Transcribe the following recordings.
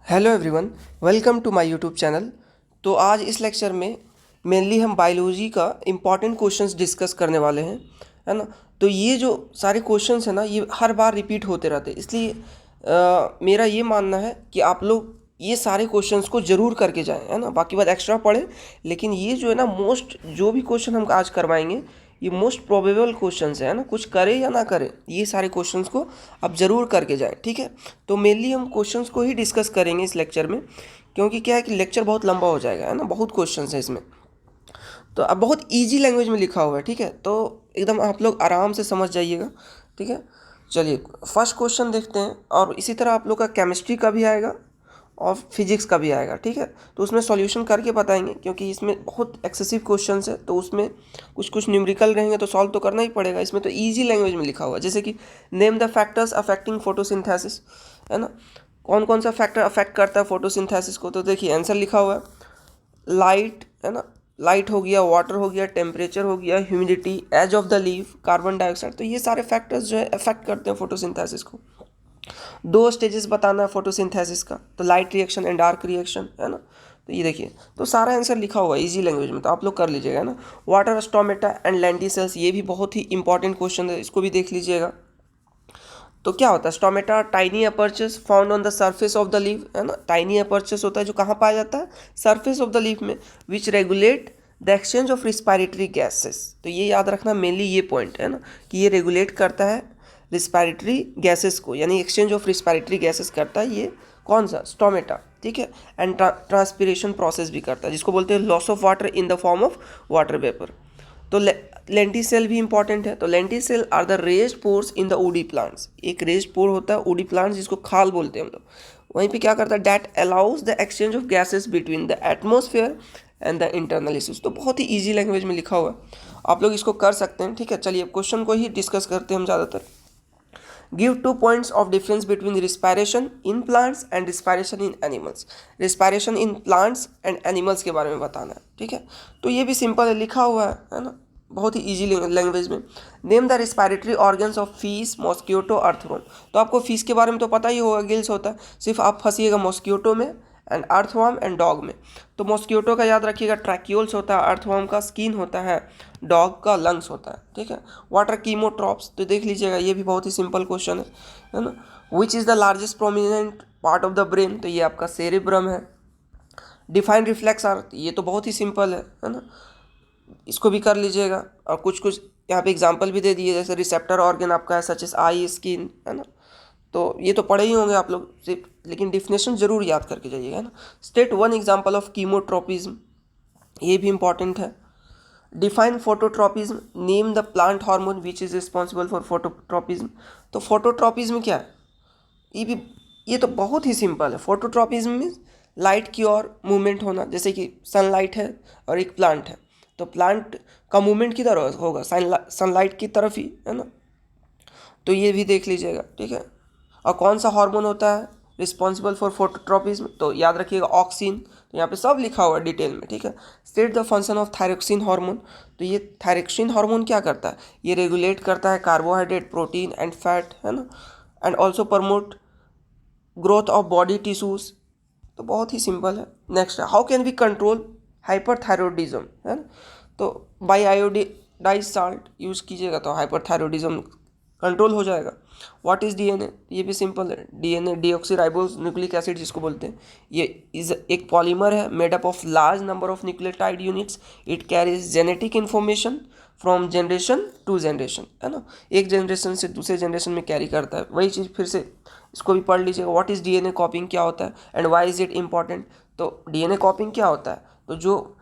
Hello everyone, welcome to my YouTube channel. तो आज इस लेक्चर में मेनली हम बायोलॉजी का इम्पॉर्टेंट क्वेश्चंस डिस्कस करने वाले हैं, है ना। तो ये जो सारे क्वेश्चंस हैं ना, ये हर बार रिपीट होते रहते हैं, इसलिए मेरा ये मानना है कि आप लोग ये सारे क्वेश्चंस को ज़रूर करके जाएं, है ना। बाकी बात एक्स्ट्रा पढ़ें, लेकिन ये जो है ना, मोस्ट जो भी क्वेश्चन हम आज करवाएंगे ये मोस्ट प्रोबेबल क्वेश्चंस है ना, कुछ करे या ना करे ये सारे क्वेश्चंस को आप ज़रूर करके जाएं, ठीक है। तो मेनली हम क्वेश्चंस को ही डिस्कस करेंगे इस लेक्चर में, क्योंकि क्या है कि लेक्चर बहुत लंबा हो जाएगा, है ना, बहुत क्वेश्चंस है इसमें। तो अब बहुत ईजी लैंग्वेज में लिखा हुआ है, ठीक है, तो एकदम आप लोग आराम से समझ जाइएगा, ठीक है। चलिए फर्स्ट क्वेश्चन देखते हैं, और इसी तरह आप लोग का केमिस्ट्री का भी आएगा और फिजिक्स का भी आएगा, ठीक है। तो उसमें सॉल्यूशन करके बताएंगे, क्योंकि इसमें बहुत एक्सेसिव क्वेश्चंस है, तो उसमें कुछ कुछ न्यूमेरिकल रहेंगे तो सॉल्व तो करना ही पड़ेगा। इसमें तो इजी लैंग्वेज में लिखा हुआ है, जैसे कि name the factors affecting photosynthesis, है ना। कौन कौन सा फैक्टर अफेक्ट करता है फोटोसिंथेसिस को, तो देखिए आंसर लिखा हुआ है, लाइट, है ना, लाइट हो गया, वाटर हो गया, टेम्परेचर हो गया, humidity, age of the leaf, carbon dioxide. तो ये सारे फैक्टर्स जो है अफेक्ट करते हैं फोटोसिंथेसिस को। दो स्टेजेस बताना है फोटोसिंथेसिस का, तो light reaction and dark reaction, है ना। तो ये देखिए, तो सारा आंसर लिखा हुआ है इजी लैंग्वेज में, तो आप लोग कर लीजिएगा, है ना। वाटर स्टोमेटा एंड लेंटिसेल्स, ये भी बहुत ही इंपॉर्टेंट क्वेश्चन है, इसको भी देख लीजिएगा। तो क्या होता है, stomata tiny apertures found on the surface of the leaf, है ना। टाइनी अपर्चर्स होता है जो कहाँ पाया जाता है, सरफेस ऑफ द लीफ में, विच regulate the exchange of respiratory gases. तो ये याद रखना मेनली ये पॉइंट, है ना, कि ये रेगुलेट करता है रिस्पायरेटरी गैसेस को, यानी एक्सचेंज ऑफ रिस्पायरेटरी गैसेस करता है ये कौन सा, स्टोमेटा, ठीक है। एंड ट्रांसपिरेशन प्रोसेस भी करता है, जिसको बोलते हैं loss of water in the form of water vapour. तो लेंटिसेल भी इंपॉर्टेंट है। तो lenticel are the raised pores in the woody plants, एक रेज्ड पोर होता है वुडी प्लांट्स जिसको खाल बोलते हैं हम लोग। वहीं पे क्या करता है, that allows the exchange of gases between the atmosphere and the internal issues. तो बहुत ही ईजी लैंग्वेज में लिखा हुआ है, आप लोग इसको कर सकते हैं, ठीक है। चलिए अब क्वेश्चन को ही डिस्कस करते हैं हम ज़्यादातर। Give 2 points of difference between respiration in plants and respiration in animals। respiration in plants and animals के बारे में बताना है, ठीक है। तो ये भी सिंपल है, लिखा हुआ है ना, बहुत ही इजी लैंग्वेज में। Name the respiratory organs of fees, mosquito, earthworm. तो आपको फीस के बारे में तो पता ही होगा, गिल्स होता है, सिर्फ आप फंसिएगा मॉस्किटो में एंड अर्थवर्म एंड डॉग में। तो मॉस्किटो का याद रखिएगा ट्रैक्यूल्स होता है, अर्थवर्म का स्किन होता है, डॉग का लंग्स होता है, ठीक है। वाटर कीमोट्रॉप्स, तो देख लीजिएगा, ये भी बहुत ही सिंपल क्वेश्चन है ना। Which is the largest prominent part of the brain, तो ये आपका सेरेब्रम है। डिफाइन रिफ्लेक्स आर, ये तो बहुत ही सिंपल है ना, इसको भी कर लीजिएगा। और कुछ कुछ यहाँ पे एग्जांपल भी दे दिए, जैसे रिसेप्टर ऑर्गन आपका है, सच एस आई, स्किन, है ना। तो ये तो पढ़े ही होंगे आप लोग सिर्फ, लेकिन डिफिनेशन जरूर याद करके जाइएगा, है ना। State one example of chemotropism, ये भी इंपॉर्टेंट है। Define phototropism, name the plant hormone which is responsible for phototropism. तो फोटोट्रोपिज्म क्या है, ये भी, ये तो बहुत ही सिंपल है। फोटोट्रोपिज्म मीन्स लाइट की ओर मूवमेंट होना, जैसे कि सनलाइट है और एक प्लांट है, तो प्लांट का मूवमेंट किधर होगा, सनलाइट की तरफ ही, है ना। तो ये भी देख लीजिएगा, ठीक है। और कौन सा हार्मोन होता है रिस्पॉन्सिबल फॉर फोटोट्रोपिज्म, तो याद रखिएगा ऑक्सिन। तो यहाँ पे सब लिखा हुआ है डिटेल में, ठीक है। State the function of thyroxine hormone. तो ये थायरोक्सिन हार्मोन क्या करता है, ये रेगुलेट करता है कार्बोहाइड्रेट, प्रोटीन एंड फैट, है ना, and also promote growth of body tissues. तो बहुत ही सिंपल है। नेक्स्ट है, how can we control hyperthyroidism, है ना। तो बाई आयोडाइज साल्ट यूज़ कीजिएगा तो हाइपरथायरॉयडिज्म कंट्रोल हो जाएगा। व्हाट इज़ डीएनए, ये भी सिंपल है, डीएनए डीऑक्सीराइबोस न्यूक्लिक एसिड जिसको बोलते हैं, ये इज एक पॉलीमर है made up of large number of nucleotide units. It carries genetic information from generation to generation, है ना, एक जनरेशन से दूसरे जनरेशन में कैरी करता है। वही चीज़ फिर से इसको भी पढ़ लीजिएगा, व्हाट इज़ डीएनए कॉपिंग क्या होता है and why is it important. तो डीएनए कॉपिंग क्या होता है, तो जो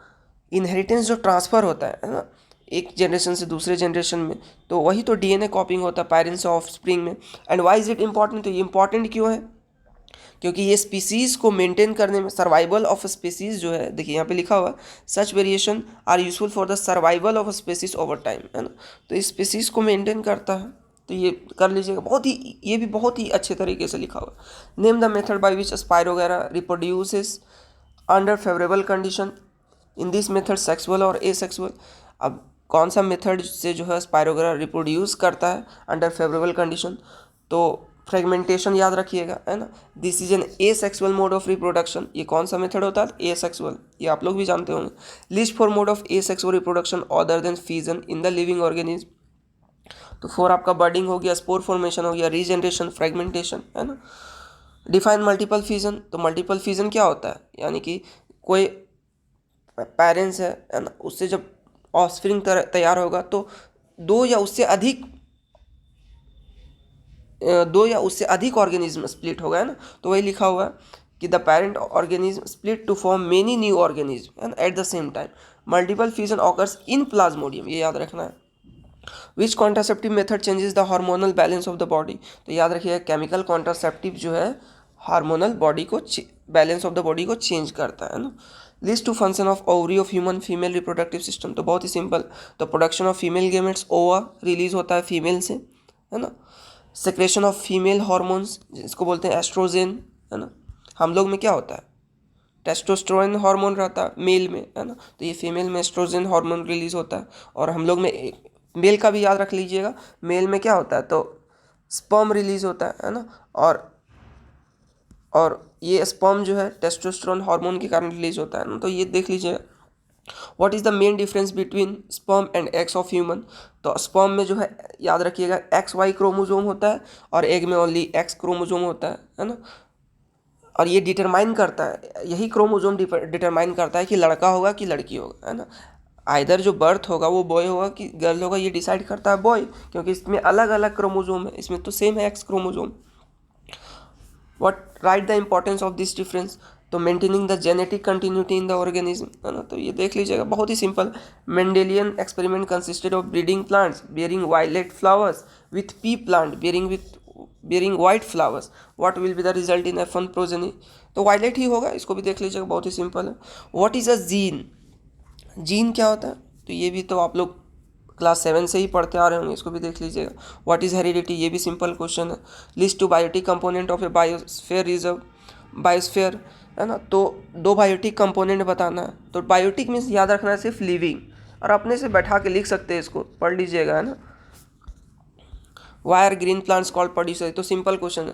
इनहेरिटेंस जो ट्रांसफ़र होता है ना, एक जनरेशन से दूसरे जनरेशन में, तो वही तो डीएनए कॉपिंग होता है पेरेंट्स ऑफ स्प्रिंग में। And why is it important, तो ये इंपॉर्टेंट क्यों है, क्योंकि ये स्पीसीज़ को मेंटेन करने में, सर्वाइवल ऑफ स्पीसीज़ जो है, देखिए यहाँ पे लिखा हुआ है, such variation are useful for the survival of species over time, है ना। तो इस स्पीसीज़ को मेंटेन करता है, तो ये कर लीजिएगा, बहुत ही, ये भी बहुत ही अच्छे तरीके से लिखा हुआ है। Name the method by which spirogyra reproduces under favourable condition. In this method sexual और एसेक्सुअल। अब कौन सा मेथड से जो है स्पायरोगेरा रिप्रोड्यूस करता है अंडर फेवरेबल कंडीशन, तो फ्रेगमेंटेशन याद रखिएगा, है ना। This is an asexual mode of reproduction, ये कौन सा मेथड होता है, एसेक्सुअल, ये आप लोग भी जानते होंगे। List for mode of asexual reproduction other than fission in the living organism, तो 4 आपका बर्डिंग हो गया, स्पोर फॉर्मेशन हो गया, रीजनरेशन, फ्रेगमेंटेशन, है ना। डिफाइन मल्टीपल फिजन, तो मल्टीपल फिजन क्या होता है, यानी कि कोई पेरेंट्स है ना, उससे जब ऑफस्प्रिंग तैयार होगा तो दो या उससे अधिक ऑर्गेनिज्म स्प्लिट होगा, है ना। तो वही लिखा हुआ है कि the parent organism split to form many new organism and at the same time. Multiple fusion occurs in plasmodium, ये याद रखना है। Which contraceptive method changes the hormonal balance of the body, तो याद रखिएगा केमिकल कॉन्ट्रासेप्टिव जो है hormonal body को बैलेंस ऑफ द बॉडी को चेंज करता है ना। List two function of ovary of human female reproductive system, तो बहुत ही सिंपल, तो प्रोडक्शन ऑफ फीमेल गेमेट्स, ओवा रिलीज होता है फीमेल से, है ना। सेक्रेशन ऑफ फीमेल हार्मोन्स जिसको बोलते हैं एस्ट्रोजेन, है ना। हम लोग में क्या होता है, टेस्टोस्टेरोन हार्मोन रहता है मेल में, है ना, तो ये फीमेल में एस्ट्रोजेन हार्मोन रिलीज होता है। और हम लोग में मेल का भी याद रख लीजिएगा, मेल में क्या होता है, तो स्पर्म रिलीज होता है ना। और ये स्पर्म जो है टेस्टोस्टेरोन हार्मोन के कारण रिलीज होता है ना, तो ये देख लीजिएगा। What is the main difference between sperm and eggs of human, तो स्पर्म में जो है याद रखिएगा XY क्रोमोजोम होता है और एग में ओनली X क्रोमोजोम होता है ना। और ये डिटरमाइन करता है, यही क्रोमोजोम डिटरमाइन करता है कि लड़का होगा कि लड़की होगा, है ना। आइदर जो बर्थ होगा वो बॉय होगा कि गर्ल होगा, ये डिसाइड करता है बॉय, क्योंकि इसमें अलग अलग क्रोमोजोम है, इसमें तो सेम है X chromosome. What write the importance of this difference, तो maintaining the genetic continuity in the organism, है ना। तो ये देख लीजिएगा, बहुत ही simple. Mendelian experiment consisted of breeding plants bearing violet flowers with pea plant bearing white flowers, what will be the result in F1 progeny, तो violet ही होगा, इसको भी देख लीजिएगा, बहुत ही सिंपल है। What is a gene, gene क्या होता है, तो ये भी तो आप लोग क्लास 7 से ही पढ़ते आ रहे होंगे, इसको भी देख लीजिएगा। व्हाट इज़ हेरिडिटी, ये भी सिंपल क्वेश्चन है। List two biotic component of a biosphere reserve, biosphere, है ना, तो 2 बायोटिक कंपोनेंट बताना है। तो बायोटिक मीन्स याद रखना है सिर्फ लिविंग, और अपने से बैठा के लिख सकते हैं, इसको पढ़ लीजिएगा, है ना। Why are green plants called producer, तो सिंपल क्वेश्चन है,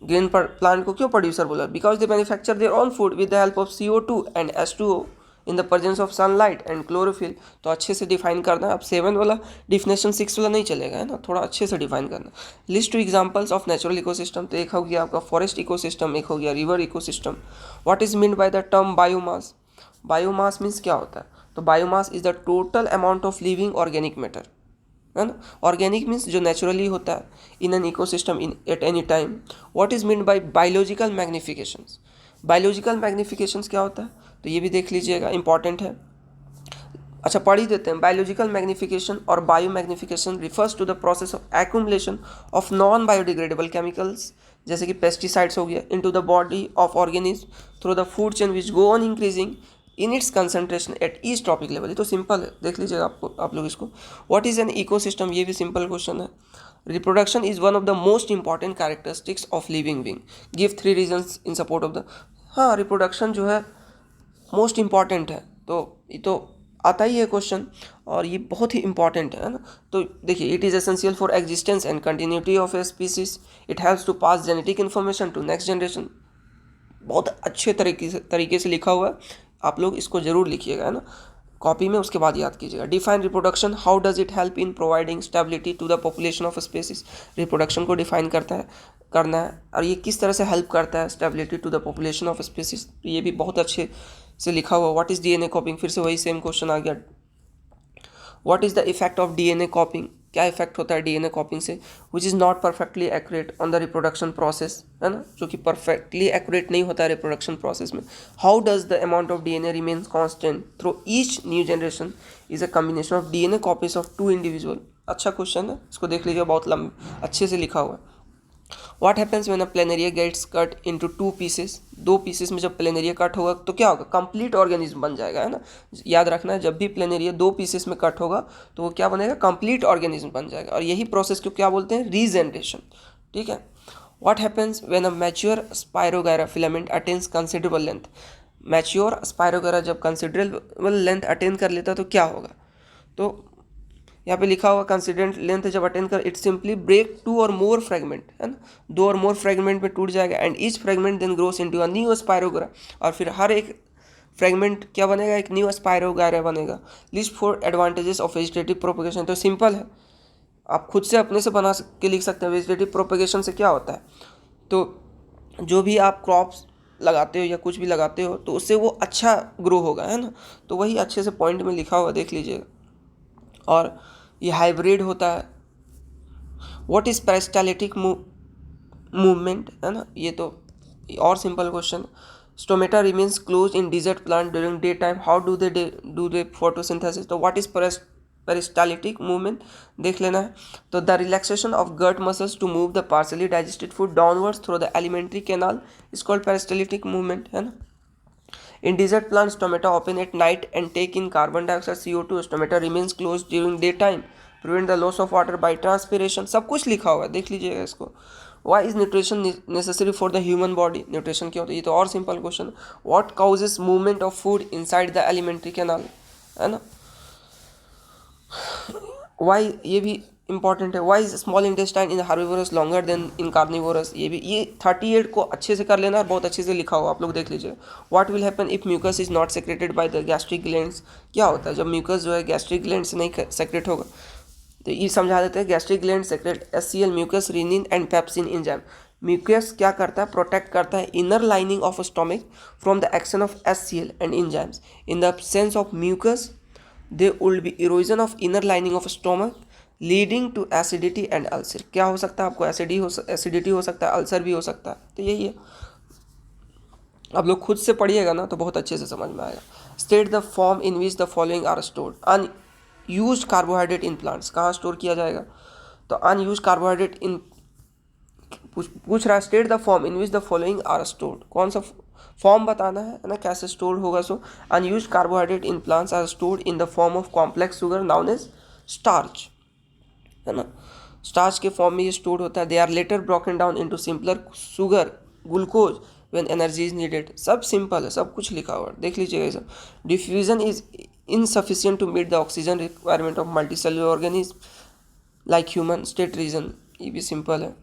ग्रीन प्लांट को क्यों प्रोड्यूसर बोला, because they manufacture their own food with the help of CO2 and H2O in the presence of sunlight and chlorophyll, तो अच्छे से define करना है। अब 7 वाला डिफिनेशन 6 वाला नहीं चलेगा, है ना, थोड़ा अच्छे से डिफाइन करना। List to examples of natural ecosystem, तो एक हो गया आपका फॉरेस्ट इकोसिस्टम, एक हो गया river ecosystem. What is mean by the term biomass, biomass means क्या होता है, तो biomass is the total amount of living organic matter, है ना। ऑर्गेनिक मीन्स जो नेचुरली होता है in an ecosystem in at any time. What is mean by biological magnifications, biological magnifications क्या होता है, तो ये भी देख लीजिएगा, इंपॉर्टेंट है। अच्छा पढ़ ही देते हैं। बायोलॉजिकल मैग्निफिकेशन और bio magnification refers to the process of accumulation of non biodegradable chemicals, जैसे कि पेस्टिसाइड्स हो गया, into the body of organism through the food chain which go on increasing in its concentration at each trophic level, ये तो simple है, देख लीजिएगा आप लोग इसको। व्हाट इज एन इकोसिस्टम, ये भी सिंपल क्वेश्चन है। Reproduction is one of the most important characteristics of living being, give 3 reasons in support of the, हाँ रिप्रोडक्शन जो है मोस्ट इम्पॉर्टेंट है, तो ये तो आता ही है क्वेश्चन, और ये बहुत ही इंपॉर्टेंट है ना। तो देखिए, it is essential for existence and continuity of a species, it helps to pass genetic information to next generation, बहुत अच्छे तरीके से लिखा हुआ है, आप लोग इसको ज़रूर लिखिएगा, है ना, कॉपी में, उसके बाद याद कीजिएगा। Define reproduction, how does it help in providing stability to the population of species, reproduction को डिफाइन करना है और ये किस तरह से हेल्प करता है stability to the population of species, ये भी बहुत अच्छे से लिखा हुआ। व्हाट इज़ DNA कॉपिंग, फिर से वही सेम क्वेश्चन आ गया। What is the effect of DNA कॉपिंग, क्या इफेक्ट होता है DNA कॉपिंग से, which is not perfectly accurate on the reproduction process, है ना, जो कि परफेक्टली एक्यूरेट नहीं होता है रिप्रोडक्शन प्रोसेस में। How does the amount of DNA remains constant through each new generation, is a combination of DNA copies of 2 individual, अच्छा question है, इसको देख लीजिए, बहुत अच्छे से लिखा हुआ है। What happens when a planaria gets cut into 2 pieces, 2 pieces में जब प्लेनेरिया कट होगा तो क्या होगा, कंप्लीट ऑर्गेनिज्म बन जाएगा, है ना। याद रखना है, जब भी प्लेनेरिया 2 पीसेस में कट होगा तो वो क्या बनेगा, कंप्लीट ऑर्गेनिज्म बन जाएगा, और यही प्रोसेस को क्या बोलते हैं, रीजनरेशन, ठीक है। What happens when a mature Spirogyra filament attains considerable length, mature spirogyra जब कंसिडरेबल लेंथ अटेन कर लेता तो क्या होगा, तो यहाँ पे लिखा हुआ कंसिडेंट लेंथ जब अटेन कर इट सिंपली ब्रेक 2 और मोर फ्रेगमेंट, है ना, 2 और मोर फ्रेगमेंट में टूट जाएगा and each fragment then grows into a new spirogyra, और फिर हर एक फ्रेगमेंट क्या बनेगा, एक न्यू स्पायरोगायरा बनेगा। List 4 advantages of vegetative propagation. तो सिंपल है, आप खुद से अपने से बना के लिख सकते हैं वेजिटेटिव प्रोपगेशन से क्या होता है। तो जो भी आप क्रॉप्स लगाते हो या कुछ भी लगाते हो तो उससे वो अच्छा ग्रो होगा, है ना, तो वही अच्छे से पॉइंट में लिखा हुआ देख लीजिएगा। और ये हाइब्रिड होता है। व्हाट इज पेरिस्टालिटिक मूवमेंट, है ना, ये तो और simple question. Stomata remains close in desert plant during day time, how do they photosynthesis. तो व्हाट इज पेरिस्टालिटिक मूवमेंट देख लेना है। तो the relaxation of gut muscles to move the partly digested food downwards through the alimentary canal is called peristaltic movement, है ना। In desert plants, stomata open at night and take in carbon dioxide CO2. Stomata remains closed during daytime. Prevent the loss of water by transpiration. सब कुछ लिखा हुआ है, देख लीजिएगा इसको। Why is nutrition necessary for the human body? Nutrition क्या होता है, ये तो और simple question. What causes movement of food inside the alimentary canal, है ना। Why, ये भी इंपॉर्टेंट है। Why is small intestine in herbivorous longer than in carnivorous, ये 38 को अच्छे से कर लेना, बहुत अच्छे से लिखा हुआ, आप लोग देख लीजिए। What will happen if mucus is not secreted by the gastric glands, क्या होता है जब म्यूकस जो है गैस्ट्रिक ग्लैंड से नहीं सेक्रेट होगा। तो ये समझा देते हैं। Gastric gland secrete HCl, mucus, rennin and pepsin enzyme. Mucus क्या करता है, प्रोटेक्ट करता है inner lining of stomach from the action of HCl and enzymes. In the absence of mucus there will be erosion of inner lining of stomach leading to acidity and ulcer। क्या हो सकता है आपको, acidity हो सकता है, ulcer भी हो सकता है। तो यही है, आप लोग खुद से पढ़िएगा ना तो बहुत अच्छे से समझ में आएगा। State the form in which the following are stored. Unused carbohydrate in plants, कहाँ स्टोर किया जाएगा, तो अनयूज्ड कार्बोहाइड्रेट इन, पूछ रहा है state the form in which the following are stored, कौन सा फॉर्म बताना है ना, कैसे स्टोर होगा। So unused carbohydrate in plants are stored in the form of complex sugar known as starch, है ना। स्टार्च के फॉर्म में ये स्टोर होता है। They are later broken down into simpler sugar glucose when energy is needed. सब simple है, सब कुछ लिखा हुआ है, देख लीजिएगा ये सब। Diffusion is insufficient to meet the oxygen requirement of multicellular organism like human. State reason, ये भी सिंपल है।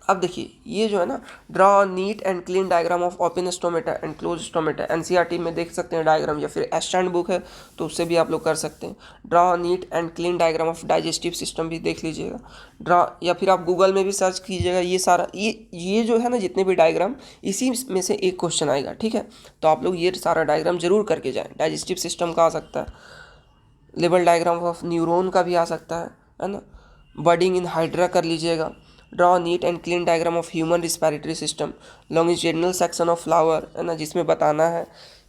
अब देखिए ये जो है ना, draw neat and clean diagram of open stomata and close stomata. NCERT में देख सकते हैं डायग्राम, या फिर एस्टैंड बुक है तो उससे भी आप लोग कर सकते हैं। Draw neat and clean diagram of digestive system भी देख लीजिएगा। ड्रॉ, या फिर आप गूगल में भी सर्च कीजिएगा। ये सारा ये जो है ना, जितने भी डायग्राम, इसी में से एक क्वेश्चन आएगा, ठीक है। तो आप लोग ये सारा डायग्राम जरूर करके जाएँ। डाइजेस्टिव सिस्टम का आ सकता है, लेवल डायग्राम ऑफ न्यूरॉन का भी आ सकता है ना। बर्डिंग इन हाइड्रा कर लीजिएगा। Draw neat and clean diagram of human respiratory system. Longitudinal section of flower, है ना, जिसमें बताना है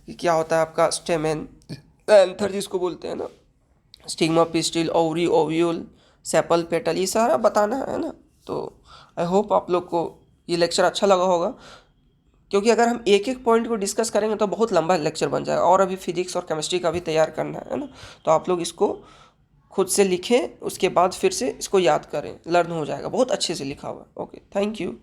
कि क्या होता है आपका स्टेमेन, एंथर जिसको बोलते हैं ना, stigma, pistil, ovary, ovule, sepal, petal, ये सारा बताना है ना। तो आई होप आप लोग को ये लेक्चर अच्छा लगा होगा, क्योंकि अगर हम एक एक पॉइंट को डिस्कस करेंगे तो बहुत लंबा लेक्चर बन जाएगा, और अभी फिजिक्स और केमिस्ट्री का भी तैयार करना है ना। तो आप लोग इसको खुद से लिखें, उसके बाद फिर से इसको याद करें, लर्न हो जाएगा, बहुत अच्छे से लिखा हुआ है। Okay, thank you.